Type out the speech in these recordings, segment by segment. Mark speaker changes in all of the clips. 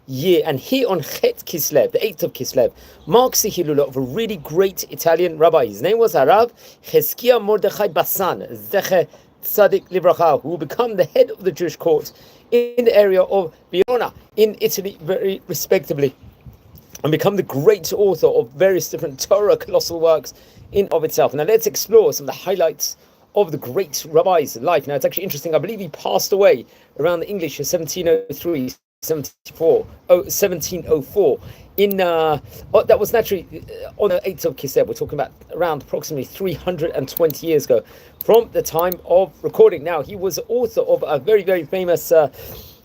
Speaker 1: year, and here on Chet Kislev, the 8th of Kislev, marks the Hilula of a really great Italian rabbi. His name was Rav Hezekiah Mordechai Bassan, Zecher Tzadik Libracha, who will become the head of the Jewish court in the area of Viona in Italy, very respectably, and become the great author of various different Torah colossal works in of itself. Now let's explore some of the highlights of the great rabbi's life. Now it's actually interesting, I believe he passed away around the English of 1703, 1704 in that was naturally on the 8th of Kislev. We're talking about around approximately 320 years ago from the time of recording. Now he was author of a very, very famous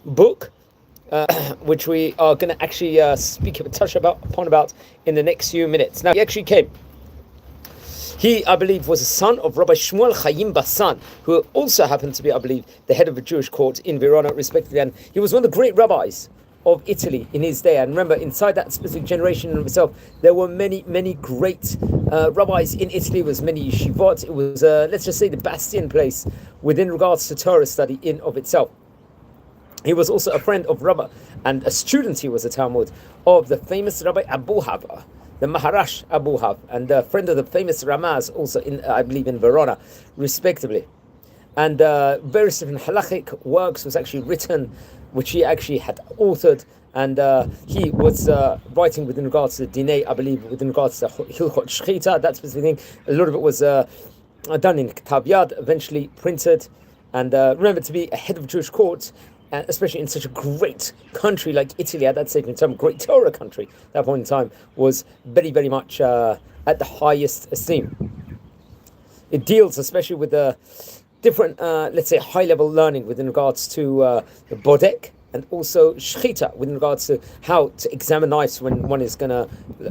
Speaker 1: book, which we are going to actually touch upon in the next few minutes. Now he actually came. He, I believe, was a son of Rabbi Shmuel Chaim Bassan, who also happened to be, I believe, the head of a Jewish court in Vironà, respectively. And he was one of the great rabbis of Italy in his day. And remember, inside that specific generation in itself, there were many, many great rabbis in Italy. It was many yeshivot. It was, let's just say, the bastion place within regards to Torah study in of itself. He was also a friend of Rabbi, and a student, he was a Talmud, of the famous Rabbi Abu Hava, the Maharash Abu Hav, and a friend of the famous Ramaz, also in, I believe, in Vironà, respectively. And various different halachic works was actually written, which he actually had authored, and he was writing within regards to the Dinei, I believe, within regards to Hilchot Shechita, that specific thing. A lot of it was done in Ktav Yad, eventually printed, and remember, to be a head of Jewish court, and especially in such a great country like Italy at that stage in time, great Torah country at that point in time, was very, very much at the highest esteem. It deals especially with the different, let's say, high-level learning within regards to the bodek, and also shechita, with regards to how to examine knives when one is going to,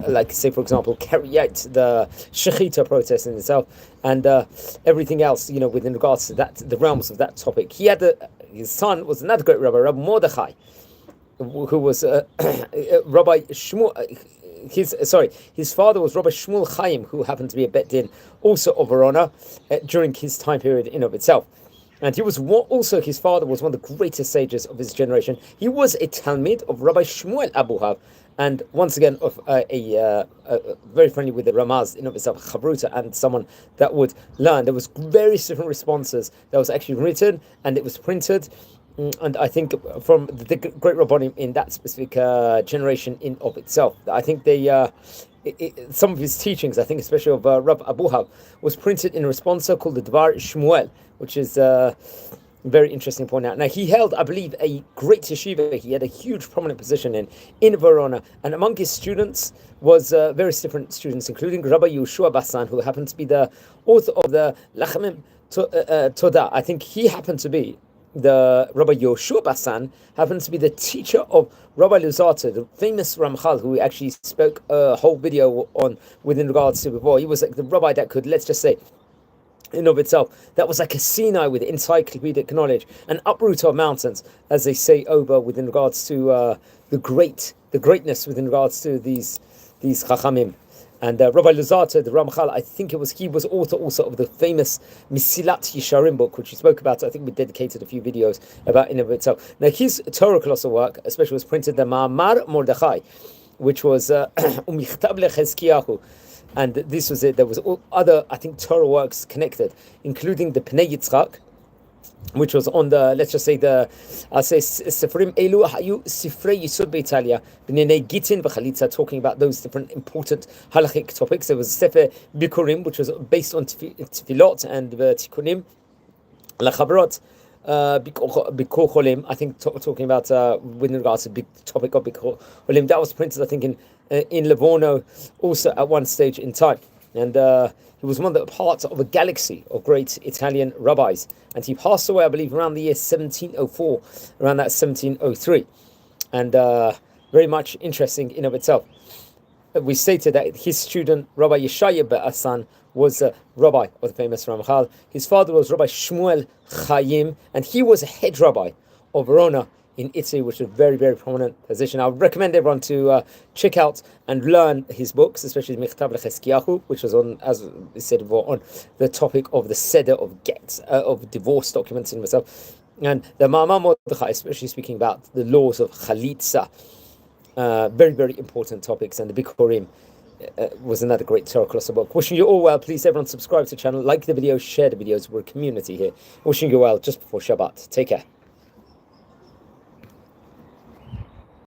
Speaker 1: like, say, for example, carry out the shechita process in itself, and everything else, within regards to that, the realms of that topic. He had his son was another great rabbi, Rabbi Mordechai, who was Rabbi Shmuel. His father was Rabbi Shmuel Chaim, who happened to be a Bet Din, also of Vironà, during his time period in of itself. And he was also, his father was one of the greatest sages of his generation. He was a Talmid of Rabbi Shmuel Abu Hav, and once again of very friendly with the Ramaz in of itself, Chavruta, and someone that would learn. There was various different responses that was actually written, and it was printed. And I think from the great Rabbanim in that specific generation in of itself, I think they some of his teachings, I think especially of Rabbi Abu Hav, was printed in a responsa called the Dvar Shmuel, which is very interesting to point out. Now he held, I believe, a great yeshiva. He had a huge prominent position in Vironà, and among his students was various different students, including Rabbi Yehoshua Bassan, who happened to be the author of the Lachamim Todah. I think he happened to be the Rabbi Yehoshua Bassan happened to be the teacher of Rabbi Luzzatto, the famous Ramchal, who we actually spoke a whole video on within regards to before. He was like the rabbi that could, let's just say, in of itself, that was like a Sinai with encyclopedic knowledge, an uproot of mountains, as they say over within regards to the greatness within regards to these Chachamim. And Rabbi Luzzatto, the Ramchal, I think he was author also of the famous Misilat Yesharim book, which we spoke about. I think we dedicated a few videos about in of itself. Now his Torah colossal work, especially, was printed the Ma'amar Mordechai, which was Umichtab leChezkiyahu. And this was it. There was all other, I think, Torah works connected, including the Pnei Yitzchak, which was on the, let's just say, Sifrim Elu Hayu Sifrei Yisod Beitalia, B'nei Gitin V'Chalitza, talking about those different important halachic topics. There was Sefer Bikurim, which was based on Tefillot and Tikkunim, Lachabrot, Bikur Cholim, I think, talking about with regards to the big topic of Bikur Cholim. That was printed, I think, in Livorno, also at one stage in time. And he was one of the parts of a galaxy of great Italian rabbis. And he passed away, I believe, around the year 1704, around that 1703. And very much interesting in of itself. We stated that his student, Rabbi Yeshaya Bassan, was a rabbi of the famous Ramchal. His father was Rabbi Shmuel Chaim, and he was a head rabbi of Vironà in Italy, which is a very, very prominent position. I would recommend everyone to check out and learn his books, especially Michtav leChezkiyahu, which was on, as we said before, on the topic of the seder of get of divorce documents in myself, and the Ma'amar Mordechai, especially speaking about the laws of Chalitza. Very, very important topics, and the Bikurim was another great Torah Colossal book. Wishing you all well. Please, everyone, subscribe to the channel, like the video, share the videos. We're a community here. Wishing you well just before Shabbat. Take care.